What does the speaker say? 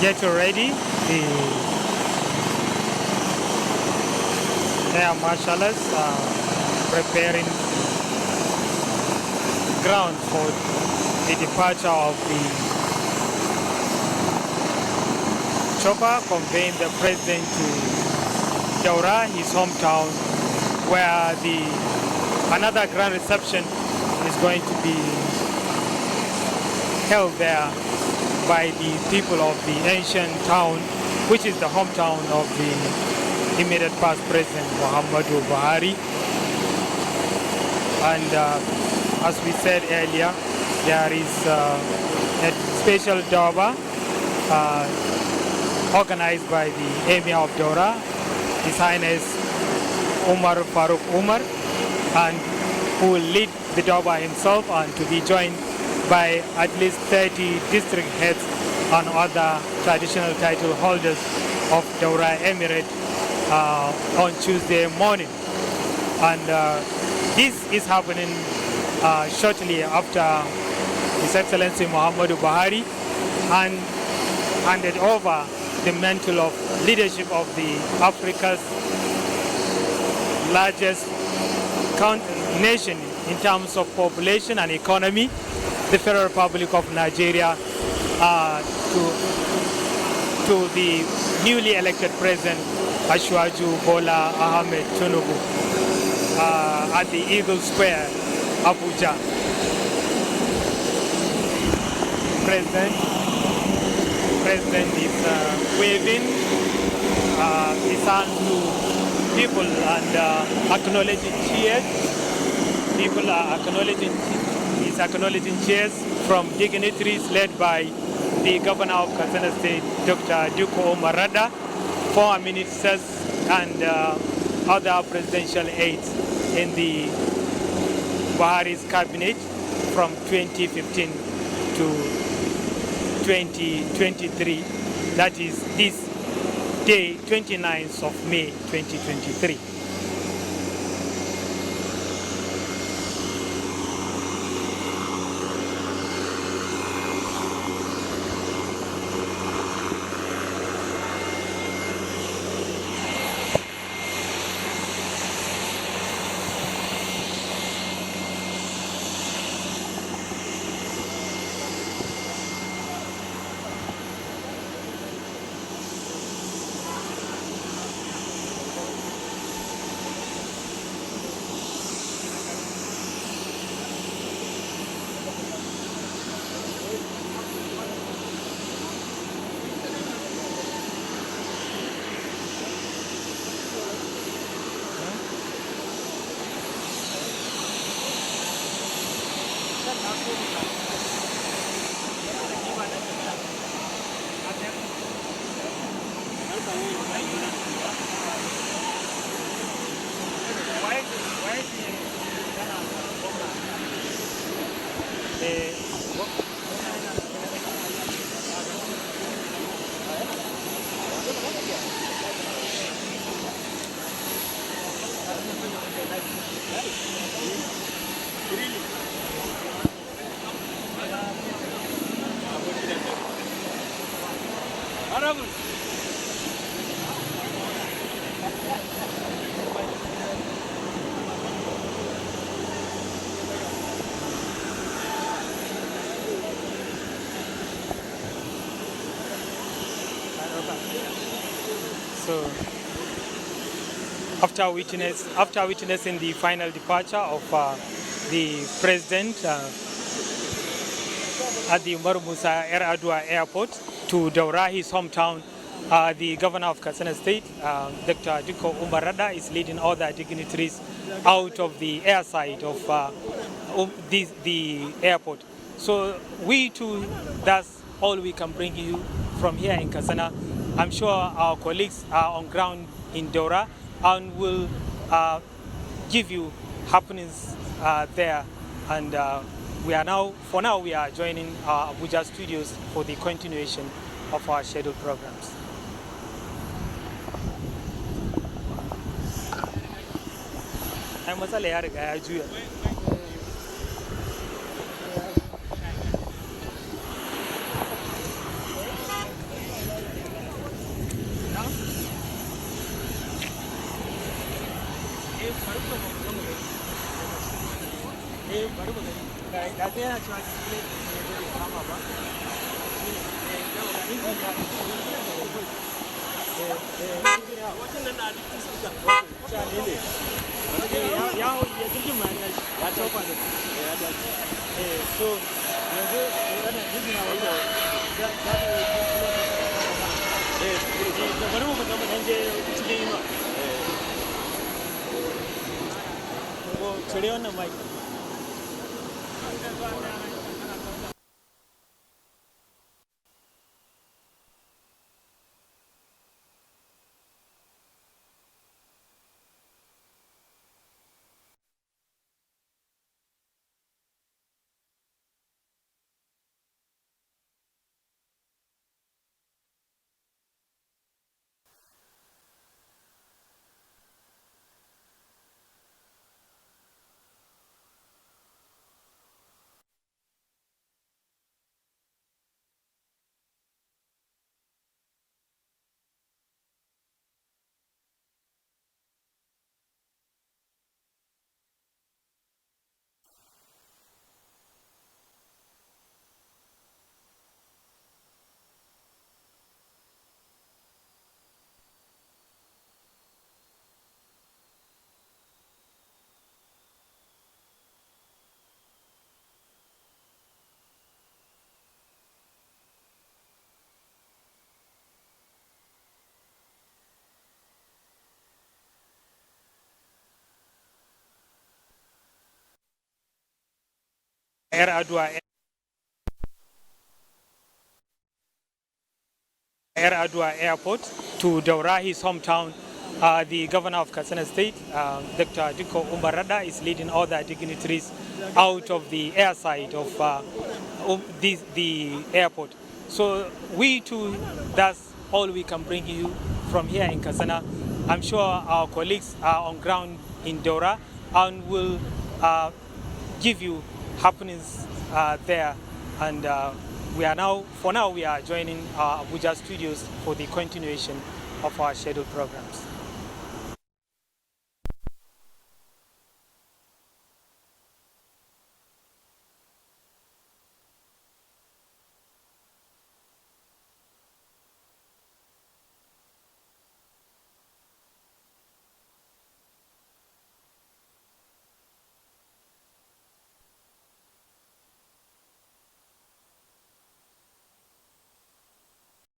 Get ready. The air marshals are preparing ground for the departure of the chopper conveying the president to Daura, his hometown, where another grand reception is going to be held there by the people of the ancient town, which is the hometown of the immediate past president Muhammadu Buhari. And as we said earlier, there is a special Daura organized by the Emir of Daura, His Highness Umar Farooq Umar, and who will lead the Daura himself, and to be joined by at least 30 district heads and other traditional title holders of Daura Emirate on Tuesday morning. And this is happening shortly after His Excellency Muhammadu Buhari handed over the mantle of leadership of the Africa's largest nation in terms of population and economy, the Federal Republic of Nigeria, to the newly elected president Asiwaju Bola Ahmed Tinubu at the Eagle Square, Abuja. President is waving his hand to people and acknowledging cheers. People are acknowledging cheers from dignitaries led by the governor of Katsina State, Dr. Duko Marada, former ministers and other presidential aides in the Buhari's cabinet from 2015 to 2023. That is this day, 29th of May 2023. So, after witnessing the final departure of the president at the Umaru Musa Yar'Adua airport to Daura, his hometown, the governor of Katsina State, Dr. Diko Umar Rada, is leading all the dignitaries out of the airside of the airport. So we too, that's all we can bring you from here in Katsina. I'm sure our colleagues are on ground in Daura and will give you happenings there. And for now, we are joining our Abuja studios for the continuation of our scheduled programs. Yar'Adua airport to Daura, his hometown. The governor of Katsina State, Dr. Diko Umar Rada, is leading all the dignitaries out of the airside of the airport. So we too, that's all we can bring you from here in Katsina. I'm sure our colleagues are on ground in Daura and will give you happenings there. And for now, we are joining our Abuja studios for the continuation of our scheduled programs.